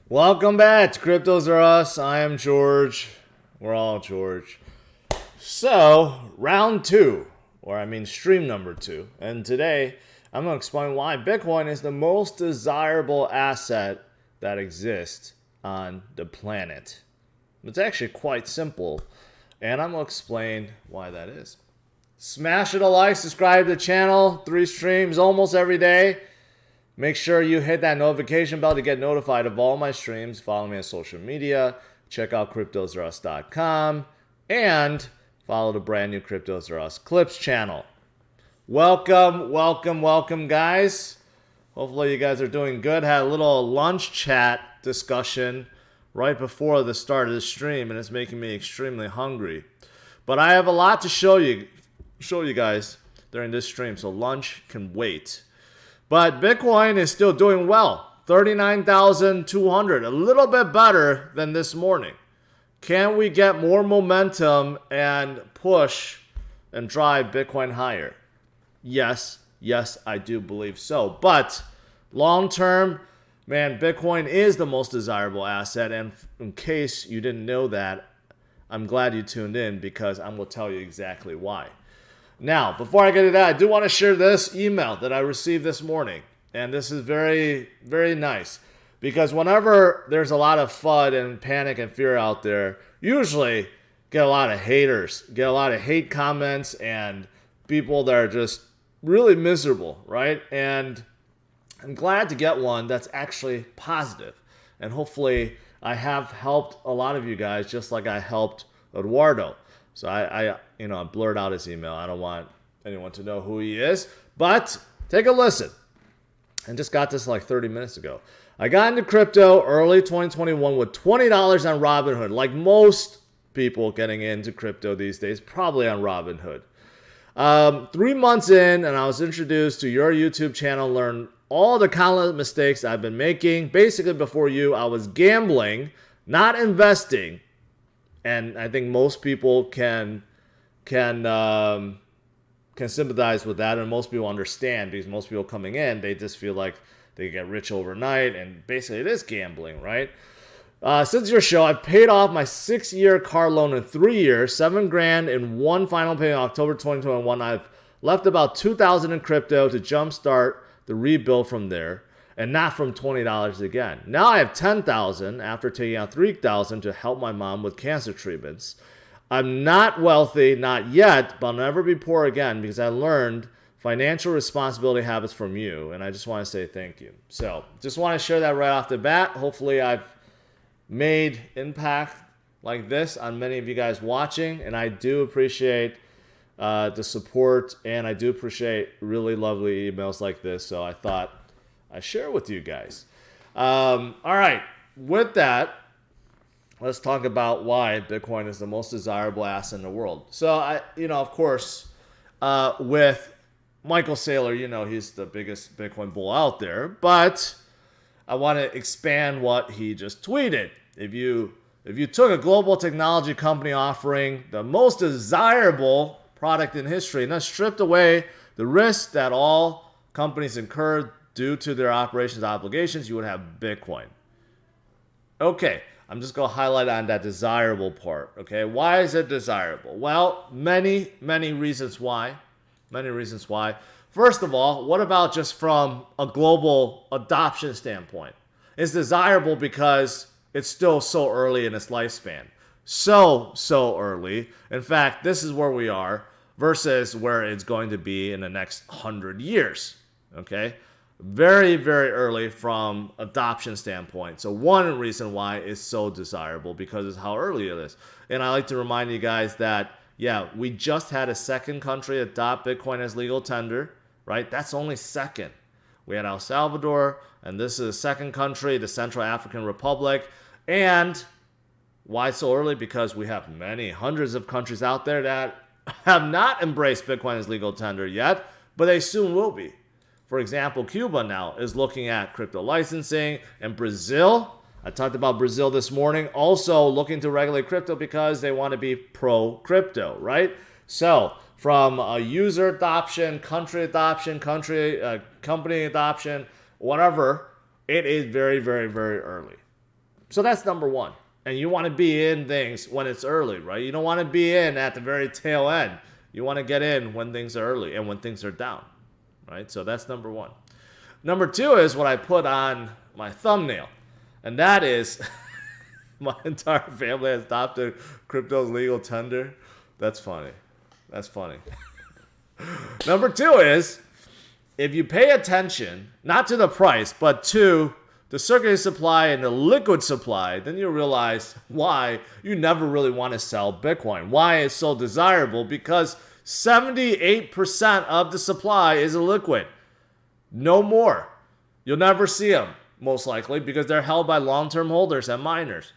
Welcome back to CryptosRUs. I am George. We're all George. So, round two, or I mean stream number 2. And today, I'm going to explain why Bitcoin is the most desirable asset that exists on the planet. It's actually quite simple, and I'm going to explain why that is. Smash it a like, subscribe to the channel. 3 streams almost every day. Make sure you hit that notification bell to get notified of all my streams. Follow me on social media. Check out CryptosRUs.com. And follow the brand new CryptosRUs Clips channel. Welcome, welcome, welcome, guys. Hopefully you guys are doing good. Had a little lunch chat discussion right before the start of the stream, and it's making me extremely hungry. But I have a lot to show you guys during this stream, so lunch can wait. But Bitcoin is still doing well. 39,200, a little bit better than this morning. Can we get more momentum and push and drive Bitcoin higher? Yes, I do believe so. But long term, man, Bitcoin is the most desirable asset. And in case you didn't know that, I'm glad you tuned in because I'm going to tell you exactly why. Now, before I get to that, I do want to share this email that I received this morning. And this is very, very nice. Because whenever there's a lot of FUD and panic and fear out there, usually get a lot of haters, get a lot of hate comments and people that are just really miserable, right? And I'm glad to get one that's actually positive. And hopefully I have helped a lot of you guys just like I helped Eduardo. So I blurred out his email. I don't want anyone to know who he is. But take a listen. And just got this like 30 minutes ago. I got into crypto early 2021 with $20 on Robinhood. Like most people getting into crypto these days, probably on Robinhood. 3 months in, and I was introduced to your YouTube channel, learned all the countless mistakes I've been making. Basically, before you, I was gambling, not investing. And I think most people can sympathize with that, and most people understand because most people coming in, they just feel like they get rich overnight, and basically it is gambling, right? Since your show, I've paid off my 6-year car loan in 3 years, $7,000 in one final payment in October 2021. I've left about $2,000 in crypto to jumpstart the rebuild from there. And not from $20 again. Now I have $10,000 after taking out $3,000 to help my mom with cancer treatments. I'm not wealthy, not yet, but I'll never be poor again because I learned financial responsibility habits from you, and I just want to say thank you. So just want to share that right off the bat. Hopefully I've made impact like this on many of you guys watching, and I do appreciate the support, and I do appreciate really lovely emails like this, so I thought I share with you guys. All right, with that, let's talk about why Bitcoin is the most desirable asset in the world. So of course, with Michael Saylor, he's the biggest Bitcoin bull out there, but I want to expand what he just tweeted. If you took a global technology company offering the most desirable product in history and then stripped away the risk that all companies incur due to their operations obligations, you would have Bitcoin. Okay, I'm just going to highlight on that desirable part. Okay, why is it desirable? Well, many reasons why. Many reasons why. First of all, what about just from a global adoption standpoint? It's desirable because it's still so early in its lifespan. So early. In fact, this is where we are versus where it's going to be in the next 100 years. Okay? Very, very early from adoption standpoint. So one reason why it's so desirable because of how early it is. And I like to remind you guys that, yeah, we just had a second country adopt Bitcoin as legal tender, right? That's only second. We had El Salvador, and this is the second country, the Central African Republic. And why so early? Because we have many hundreds of countries out there that have not embraced Bitcoin as legal tender yet, but they soon will be. For example, Cuba now is looking at crypto licensing, and Brazil, I talked about Brazil this morning, also looking to regulate crypto because they want to be pro-crypto, right? So from a user adoption, country adoption, company adoption, whatever, it is very, very, very early. So that's number one. And you want to be in things when it's early, right? You don't want to be in at the very tail end. You want to get in when things are early and when things are down, right? So that's number one. Number two is what I put on my thumbnail. And that is my entire family has adopted crypto's legal tender. That's funny. That's funny. Number two is, if you pay attention, not to the price, but to the circulating supply and the liquid supply, then you realize why you never really want to sell Bitcoin. Why it's so desirable, because 78% of the supply is illiquid. No more. You'll never see them, most likely, because they're held by long-term holders and miners.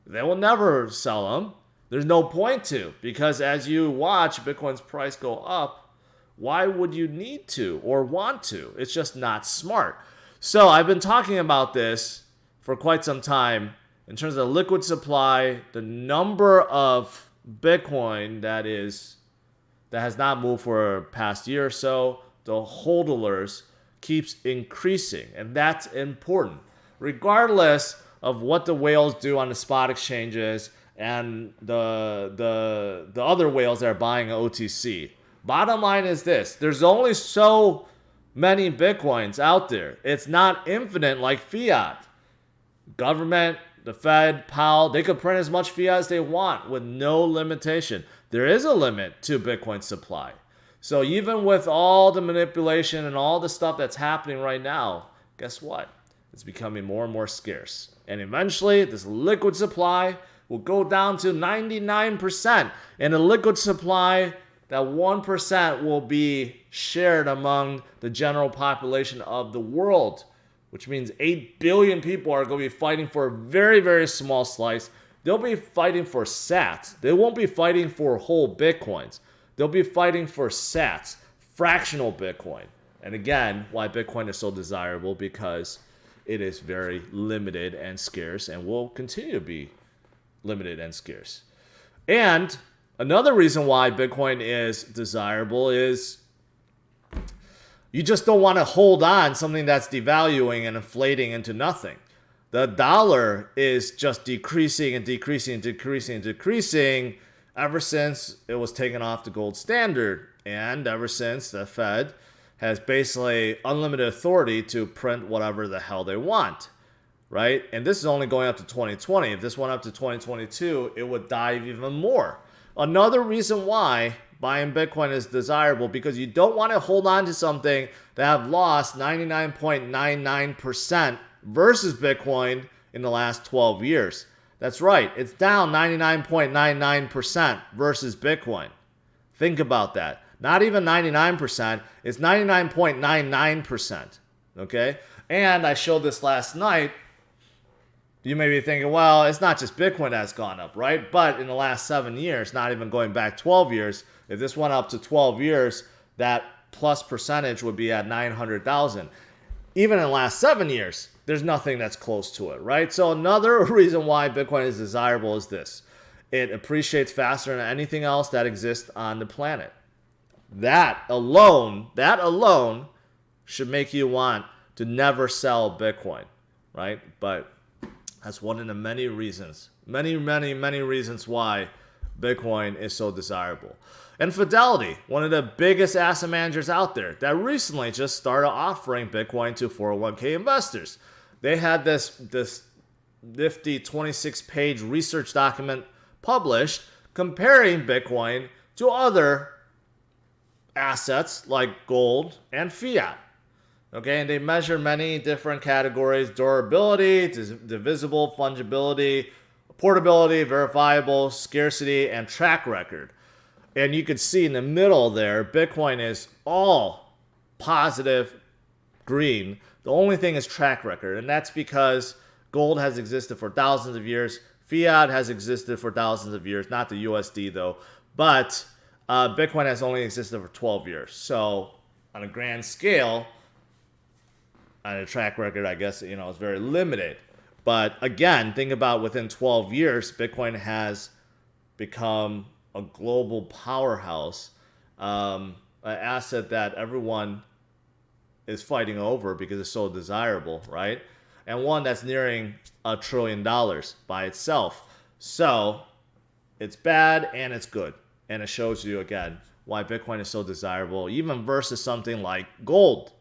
They will never sell them. There's no point to, because as you watch Bitcoin's price go up, why would you need to or want to? It's just not smart. So I've been talking about this for quite some time in terms of liquid supply, the number of Bitcoin that has not moved for the past year or so, the hodlers keeps increasing, and that's important. Regardless of what the whales do on the spot exchanges and the other whales that are buying OTC. Bottom line is this: there's only so many Bitcoins out there. It's not infinite like fiat. Government, the Fed, Powell, they could print as much fiat as they want with no limitation. There is a limit to Bitcoin supply. So even with all the manipulation and all the stuff that's happening right now, guess what? It's becoming more and more scarce. And eventually, this liquid supply will go down to 99%. And the liquid supply, that 1% will be shared among the general population of the world, which means 8 billion people are going to be fighting for a very, very small slice. They'll be fighting for sats. They won't be fighting for whole Bitcoins. They'll be fighting for sats, fractional Bitcoin. And again, why Bitcoin is so desirable, because it is very limited and scarce and will continue to be limited and scarce. And another reason why Bitcoin is desirable is you just don't want to hold on something that's devaluing and inflating into nothing. The dollar is just decreasing and decreasing and decreasing and decreasing ever since it was taken off the gold standard, and ever since the Fed has basically unlimited authority to print whatever the hell they want, right? And this is only going up to 2020. If this went up to 2022, it would dive even more. Another reason why buying Bitcoin is desirable, because you don't want to hold on to something that have lost 99.99% versus Bitcoin in the last 12 years. That's right. It's down 99.99% versus Bitcoin. Think about that. Not even 99%. It's 99.99%. Okay? And I showed this last night. You may be thinking, well, it's not just Bitcoin that's gone up, right? But in the last 7 years, not even going back 12 years, if this went up to 12 years, that plus percentage would be at 900,000. Even in the last 7 years, there's nothing that's close to it, right? So another reason why Bitcoin is desirable is this. It appreciates faster than anything else that exists on the planet. That alone should make you want to never sell Bitcoin, right? But that's one of the many reasons, many reasons why Bitcoin is so desirable. And Fidelity, one of the biggest asset managers out there, that recently just started offering Bitcoin to 401k investors. They had this nifty 26-page research document published comparing Bitcoin to other assets like gold and fiat. Okay, and they measure many different categories: durability, divisible, fungibility, portability, verifiable, scarcity, and track record. And you can see in the middle there, Bitcoin is all positive green. The only thing is track record, and that's because gold has existed for thousands of years. Fiat has existed for thousands of years, not the USD though, but Bitcoin has only existed for 12 years. So on a grand scale, on a track record, I guess, it's very limited. But again, think about within 12 years, Bitcoin has become a global powerhouse, an asset that everyone is fighting over because it's so desirable, right? and one that's nearing $1 trillion by itself. So it's bad and it's good. And it shows you, again, why Bitcoin is so desirable, even versus something like gold,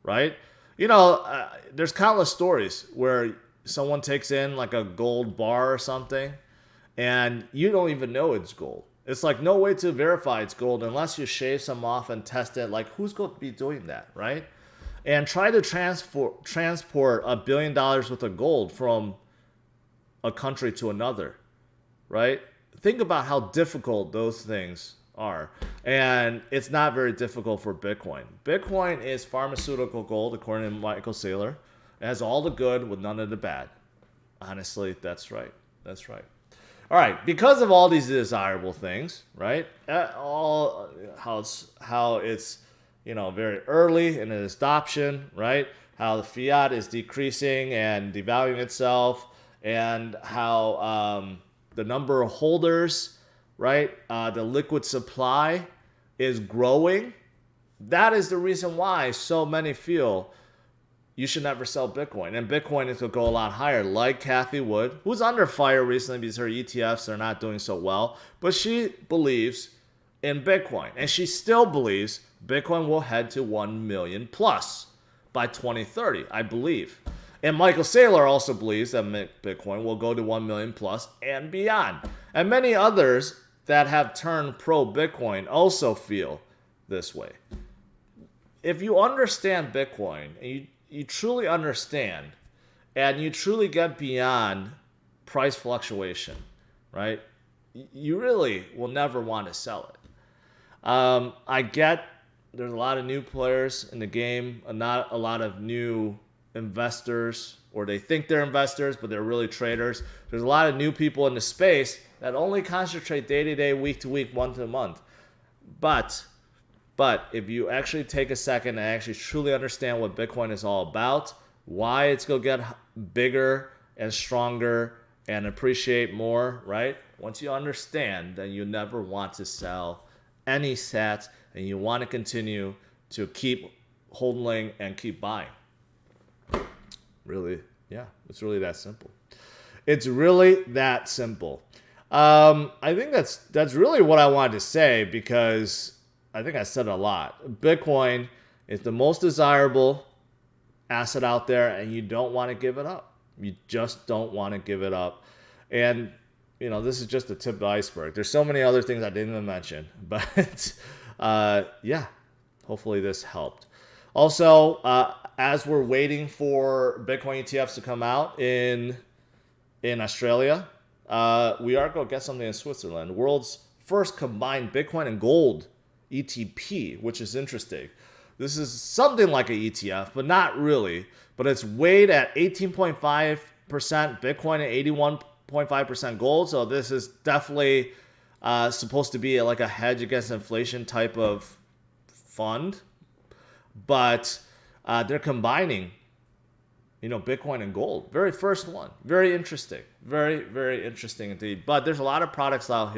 right? You know, there's countless stories where someone takes in like a gold bar or something, and you don't even know it's gold. It's like no way to verify it's gold unless you shave some off and test it. Like, who's going to be doing that, right? And try to transport $1 billion worth of gold from a country to another, right? Think about how difficult those things are. And it's not very difficult for Bitcoin. Bitcoin is pharmaceutical gold, according to Michael Saylor. It has all the good with none of the bad. Honestly, that's right. That's right. All right, because of all these desirable things, right? All how it's very early in its adoption, right? How the fiat is decreasing and devaluing itself, and how the number of holders, right? The liquid supply is growing. That is the reason why so many feel you should never sell Bitcoin. And Bitcoin is going to go a lot higher, like Cathy Wood, who's under fire recently because her ETFs are not doing so well. But she believes in Bitcoin. And she still believes Bitcoin will head to 1 million plus by 2030, I believe. And Michael Saylor also believes that Bitcoin will go to 1 million plus and beyond. And many others that have turned pro-Bitcoin also feel this way. If you understand Bitcoin, and you truly understand, and you truly get beyond price fluctuation, right? You really will never want to sell it. I get there's a lot of new players in the game, not a lot of new investors, or they think they're investors, but they're really traders. There's a lot of new people in the space that only concentrate day to day, week to week, month to month. But if you actually take a second and actually truly understand what Bitcoin is all about, why it's going to get bigger and stronger and appreciate more, right? Once you understand, then you never want to sell any sats, and you want to continue to keep holding and keep buying. Really, yeah, it's really that simple. It's really that simple. I think that's really what I wanted to say, because I think I said a lot. Bitcoin is the most desirable asset out there, and you don't want to give it up. You just don't want to give it up. And, this is just the tip of the iceberg. There's so many other things I didn't even mention. But, yeah, hopefully this helped. Also, as we're waiting for Bitcoin ETFs to come out in Australia, we are going to get something in Switzerland. World's first combined Bitcoin and gold ETP, which is interesting. This is something like an ETF, but not really. But it's weighed at 18.5% Bitcoin and 81.5% gold. So this is definitely supposed to be like a hedge against inflation type of fund. But they're combining, Bitcoin and gold. Very first one. Very interesting. Very, very interesting indeed. But there's a lot of products out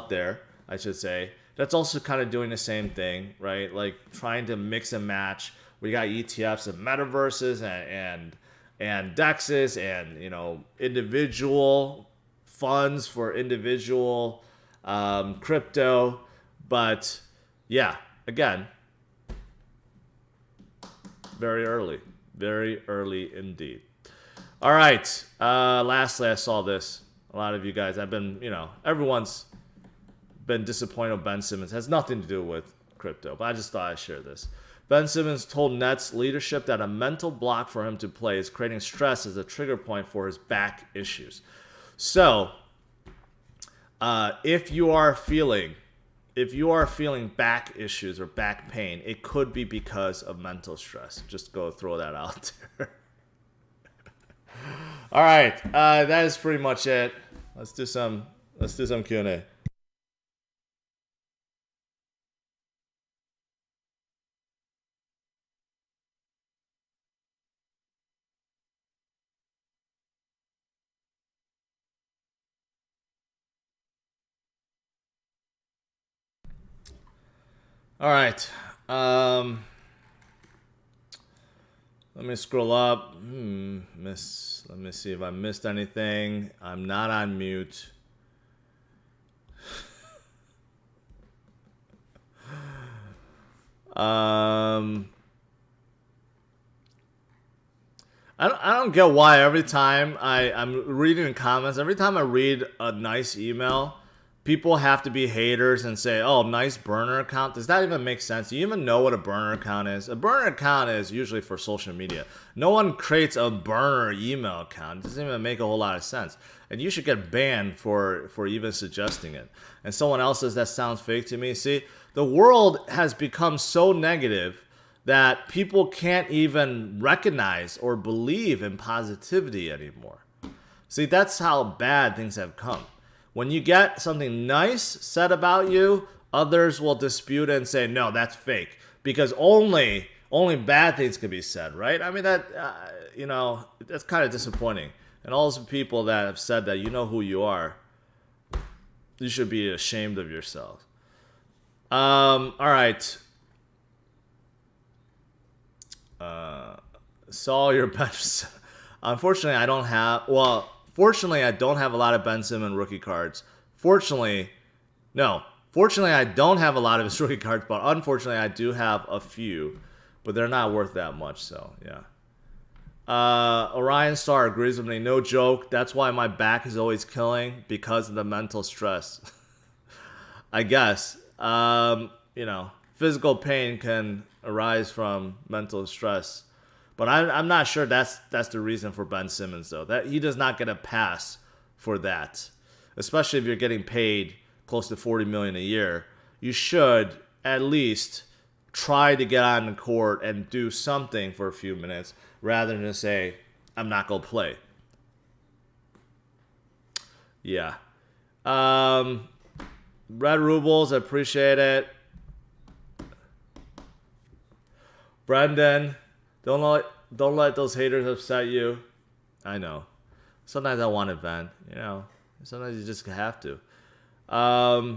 there, I should say, that's also kind of doing the same thing, right? Like trying to mix and match. We got ETFs and metaverses and DEXs and, individual funds for individual crypto. But yeah, again, very early indeed. All right. Lastly, I saw this. A lot of you guys, everyone's been disappointed with Ben Simmons. It has nothing to do with crypto, but I just thought I'd share this. Ben Simmons told Nets leadership that a mental block for him to play is creating stress as a trigger point for his back issues. So, if you are feeling back issues or back pain, it could be because of mental stress. Just go throw that out there. All right, that is pretty much it. Let's do some Q&A. All right. Let me scroll up. Let me see if I missed anything. I'm not on mute. I don't get why every time I'm reading the comments, every time I read a nice email, people have to be haters and say, oh, nice burner account. Does that even make sense? Do you even know what a burner account is? A burner account is usually for social media. No one creates a burner email account. It doesn't even make a whole lot of sense. And you should get banned for even suggesting it. And someone else says that sounds fake to me. See, the world has become so negative that people can't even recognize or believe in positivity anymore. See, that's how bad things have come. When you get something nice said about you, others will dispute it and say, no, that's fake. Because only bad things can be said, right? I mean, that, that's kind of disappointing. And all those people that have said that, you know who you are, you should be ashamed of yourself. All right. Saw your bench. Unfortunately, I don't have. Well, fortunately, I don't have a lot of Ben Simmons rookie cards. Fortunately, I don't have a lot of his rookie cards, but unfortunately, I do have a few, but they're not worth that much. So yeah. Orion Star agrees with me. No joke. That's why my back is always killing, because of the mental stress. I guess. Physical pain can arise from mental stress. But I'm not sure that's the reason for Ben Simmons, though. That he does not get a pass for that. Especially if you're getting paid close to $40 million a year. You should at least try to get on the court and do something for a few minutes rather than say, I'm not going to play. Yeah. Red Rubles, I appreciate it. Brendan, don't let those haters upset you. I know. Sometimes I want to vent, Sometimes you just have to. I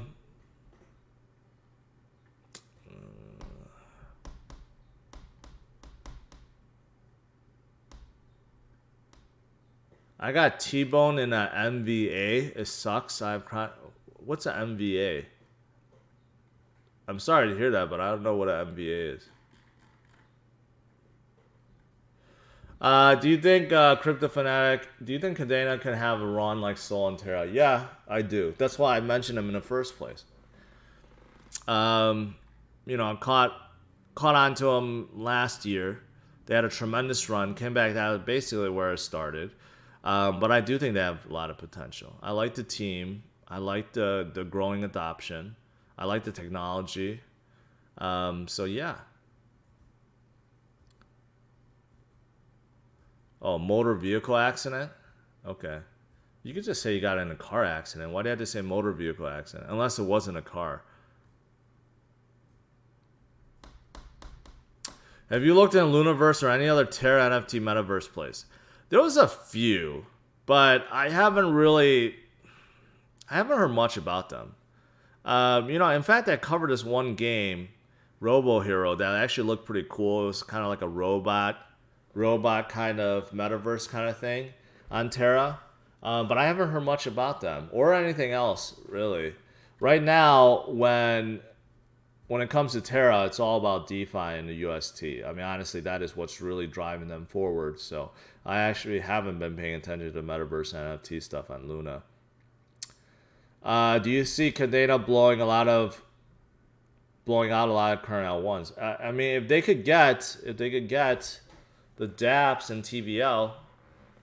got T-Bone in a MVA. It sucks. What's an MVA? I'm sorry to hear that, but I don't know what an MVA is. Do you think Crypto Fanatic, do you think Cadena can have a run like Sol and Terra? Yeah, I do. That's why I mentioned him in the first place. I caught on to him last year. They had a tremendous run, came back down basically where it started. But I do think they have a lot of potential. I like the team. I like the growing adoption. I like the technology. So yeah. Oh, motor vehicle accident? Okay. You could just say you got in a car accident. Why do you have to say motor vehicle accident? Unless it wasn't a car. Have you looked in Lunaverse or any other Terra NFT metaverse place? There was a few, but I haven't heard much about them. In fact, I covered this one game, Robo Hero, that actually looked pretty cool. It was kind of like a robot kind of metaverse kind of thing on Terra. But I haven't heard much about them or anything else, really. Right now, when it comes to Terra, it's all about DeFi and the UST. I mean, honestly, that is what's really driving them forward. So I actually haven't been paying attention to metaverse and NFT stuff on Luna. Do you see Cadena blowing out a lot of current L1s? I mean, if they could get the dApps and TVL,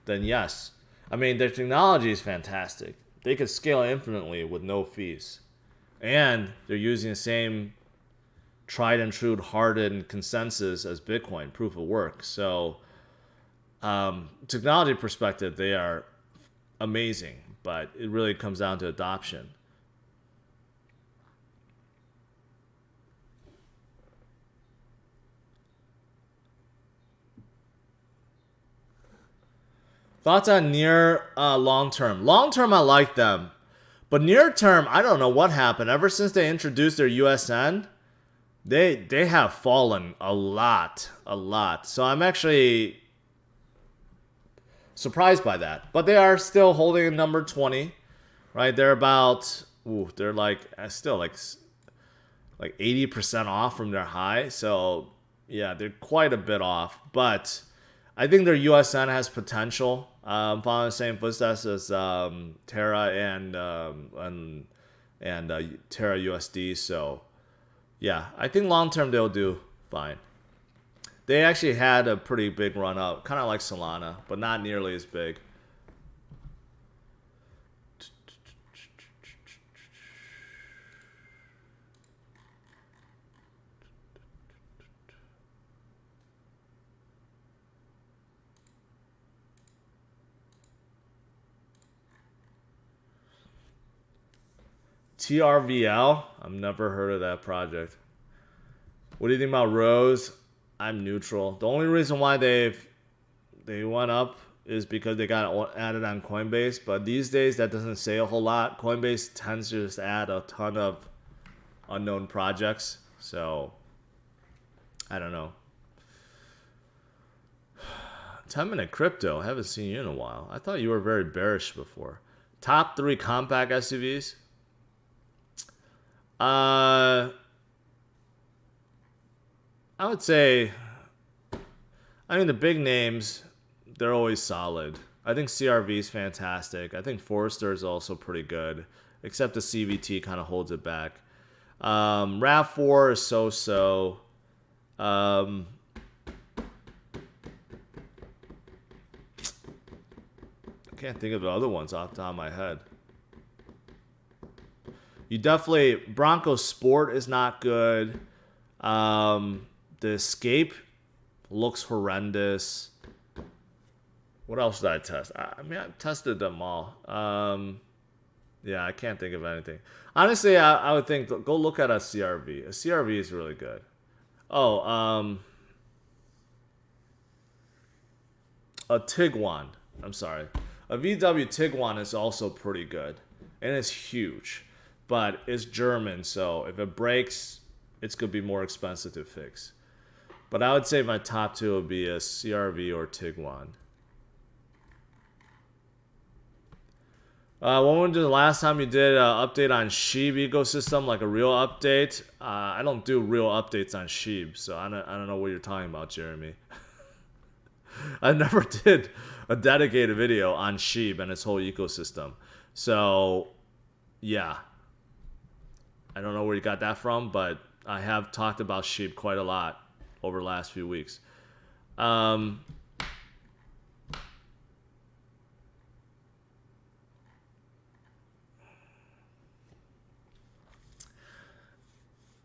then yes. I mean, their technology is fantastic. They could scale infinitely with no fees. And they're using the same tried and true hardened consensus as Bitcoin, proof of work. So, technology perspective, they are amazing, but it really comes down to adoption. Thoughts on near long term? Long term, I like them. But near term, I don't know what happened. Ever since they introduced their USN, They have fallen a lot. So I'm actually surprised by that. But they are still holding a number 20, right? They're about, they're like still like 80% off from their high. So yeah, they're quite a bit off. But I think their USN has potential. Following the same footsteps as Terra and Terra USD. So yeah, I think long term they'll do fine. They actually had a pretty big run up, kind of like Solana, but not nearly as big. TRVL? I've never heard of that project. What do you think about Rose? I'm neutral. The only reason why they went up is because they got added on Coinbase. But these days, that doesn't say a whole lot. Coinbase tends to just add a ton of unknown projects. So, I don't know. 10-minute crypto. I haven't seen you in a while. I thought you were very bearish before. Top 3 compact SUVs. I would say, I mean, the big names, they're always solid. I think CRV is fantastic. I think Forester is also pretty good, except the CVT kind of holds it back. RAV4 is so-so. I can't think of the other ones off the top of my head. You definitely, Bronco Sport is not good. The Escape looks horrendous. What else did I test? I mean, I tested them all. Yeah, I can't think of anything. Honestly, I would think, go look at a CRV. A CRV is really good. Oh, a Tiguan. I'm sorry. A VW Tiguan is also pretty good. And it's huge. But it's German, so if it breaks, it's going to be more expensive to fix. But I would say my top 2 would be a CRV or Tiguan. When was the last time you did an update on SHIB ecosystem, like a real update? I don't do real updates on SHIB, so I don't know what you're talking about, Jeremy. I never did a dedicated video on SHIB and its whole ecosystem. So, yeah. I don't know where you got that from, but I have talked about SHIB quite a lot over the last few weeks.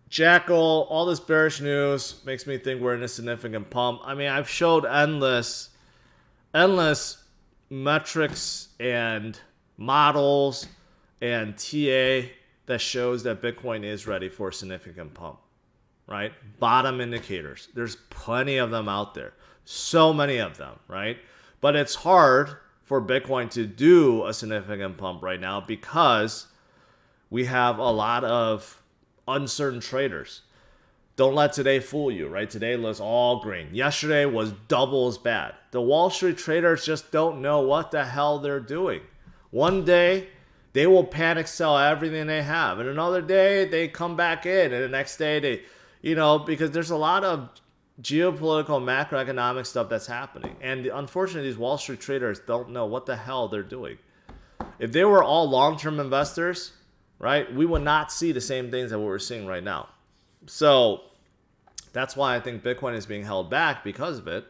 Jackal, all this bearish news makes me think we're in a significant pump. I mean, I've showed endless metrics and models and TA that shows that Bitcoin is ready for a significant pump, right? Bottom indicators. There's plenty of them out there. So many of them, right? But it's hard for Bitcoin to do a significant pump right now because we have a lot of uncertain traders. Don't let today fool you, right? Today looks all green. Yesterday was double as bad. The Wall Street traders just don't know what the hell they're doing. One day, they will panic sell everything they have. And another day, they come back in. And the next day, they, because there's a lot of geopolitical, macroeconomic stuff that's happening. And unfortunately, these Wall Street traders don't know what the hell they're doing. If they were all long-term investors, right, we would not see the same things that we're seeing right now. So that's why I think Bitcoin is being held back because of it.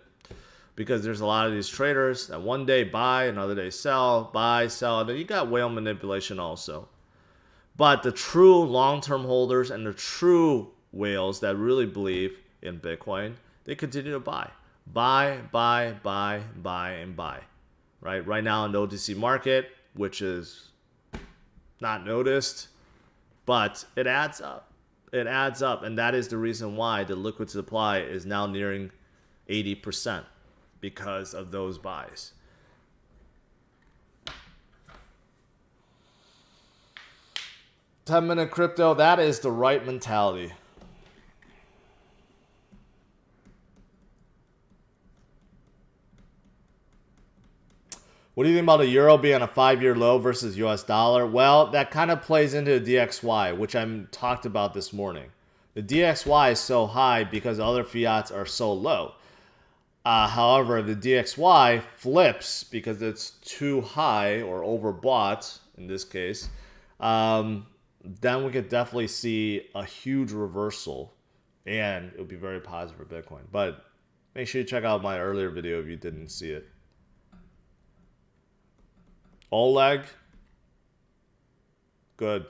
Because there's a lot of these traders that one day buy, another day sell, buy, sell. And then you got whale manipulation also. But the true long-term holders and the true whales that really believe in Bitcoin, they continue to buy. Buy, buy, buy, buy, and buy. Right now in the OTC market, which is not noticed, but it adds up. It adds up. And that is the reason why the liquid supply is now nearing 80%. Because of those buys. $10-minute crypto, that is the right mentality. What do you think about the euro being on a 5-year low versus US dollar? Well, that kind of plays into the DXY, which I talked about this morning. The DXY is so high because other fiats are so low. However, the DXY flips because it's too high or overbought in this case. Then we could definitely see a huge reversal, and it would be very positive for Bitcoin. But make sure you check out my earlier video if you didn't see it. Oleg, good.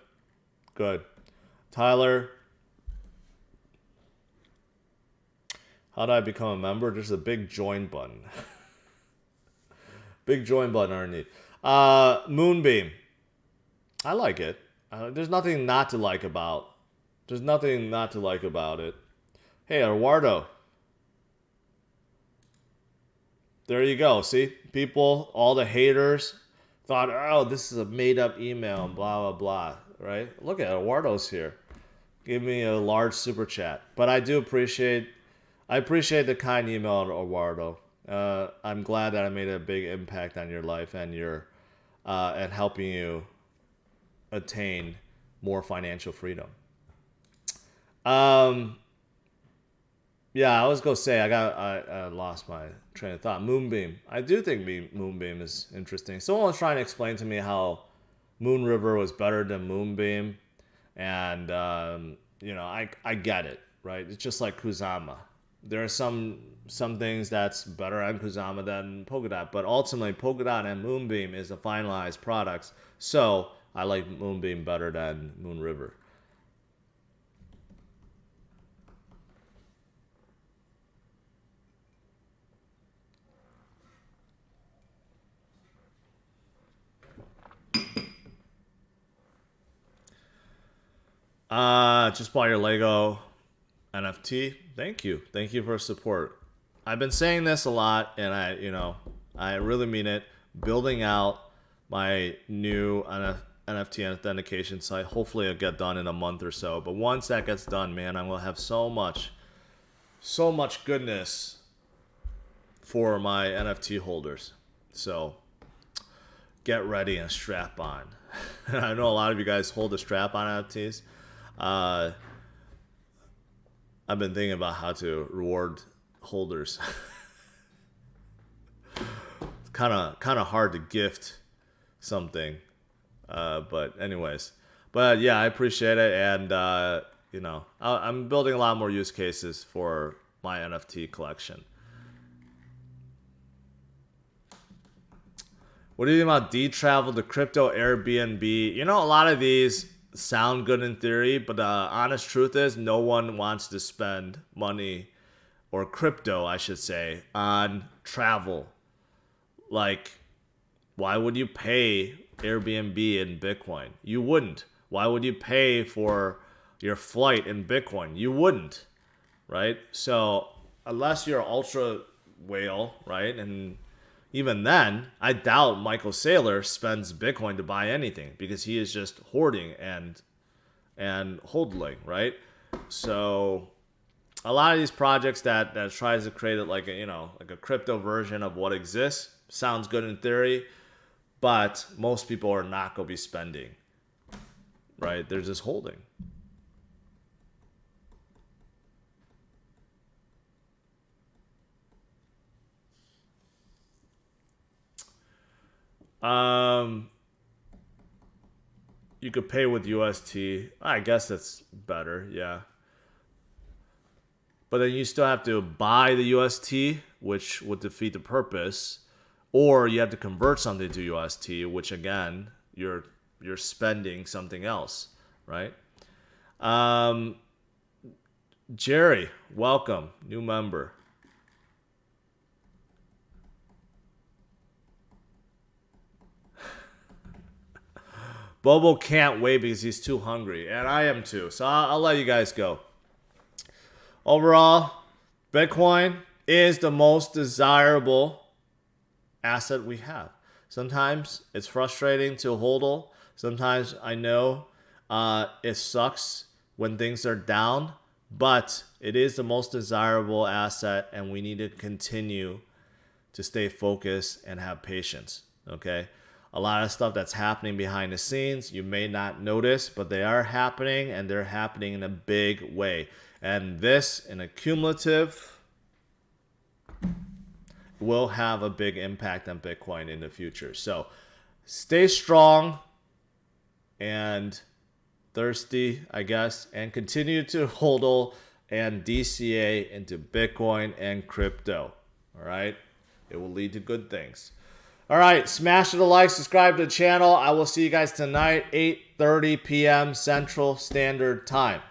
Tyler, how do I become a member? There's a big join button. Big join button underneath. Moonbeam, I like it. There's nothing not to like about. There's nothing not to like about it. Hey, Eduardo. There you go. See, people, all the haters thought, oh, this is a made-up email and blah, blah, blah, right? Look at Eduardo's here. Give me a large super chat. But I appreciate the kind email, Eduardo. I'm glad that I made a big impact on your life and and helping you attain more financial freedom. Yeah, I was gonna say I lost my train of thought. Moonbeam. I do think Moonbeam is interesting. Someone was trying to explain to me how Moon River was better than Moonbeam, and I get it, right? It's just like Kusama. There are some things that's better on Kusama than Polkadot, but ultimately Polkadot and Moonbeam is the finalized products. So I like Moonbeam better than Moon River. Just bought your Lego NFT. Thank you for support. I've been saying this a lot, and I really mean it. Building out my new NFT authentication site. Hopefully it'll get done in a month or so. But once that gets done, man, I'm gonna have so much goodness for my NFT holders. So get ready and strap on. I know a lot of you guys hold the strap on NFTs. I've been thinking about how to reward holders. It's kind of hard to gift something, but anyways. But yeah, I appreciate it, and I'm building a lot more use cases for my NFT collection. What do you think about D-Travel, the crypto Airbnb? A lot of these sound good in theory, but the honest truth is no one wants to spend money, or crypto, I should say, on travel. Like, why would you pay Airbnb in Bitcoin? You wouldn't. Why would you pay for your flight in Bitcoin? You wouldn't, right? So unless you're ultra whale, right? And even then, I doubt Michael Saylor spends Bitcoin to buy anything because he is just hoarding and hodling, right? So a lot of these projects that tries to create it like a crypto version of what exists sounds good in theory, but most people are not going to be spending, right? They're just holding. You could pay with UST. I guess that's better, yeah. But then you still have to buy the UST, which would defeat the purpose, or you have to convert something to UST, which again, you're spending something else, right? Jerry, welcome, new member. Bobo can't wait because he's too hungry, and I am too. So I'll let you guys go. Overall, Bitcoin is the most desirable asset we have. Sometimes it's frustrating to hodl. Sometimes I know it sucks when things are down, but it is the most desirable asset, and we need to continue to stay focused and have patience. okay? A lot of stuff that's happening behind the scenes, you may not notice, but they are happening, and they're happening in a big way. And this, in a cumulative, will have a big impact on Bitcoin in the future. So stay strong and thirsty, I guess, and continue to hodl and DCA into Bitcoin and crypto. All right? It will lead to good things. All right, smash the like, subscribe to the channel. I will see you guys tonight, 8:30 p.m. Central Standard Time.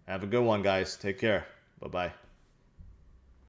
Have a good one, guys. Take care. Bye-bye.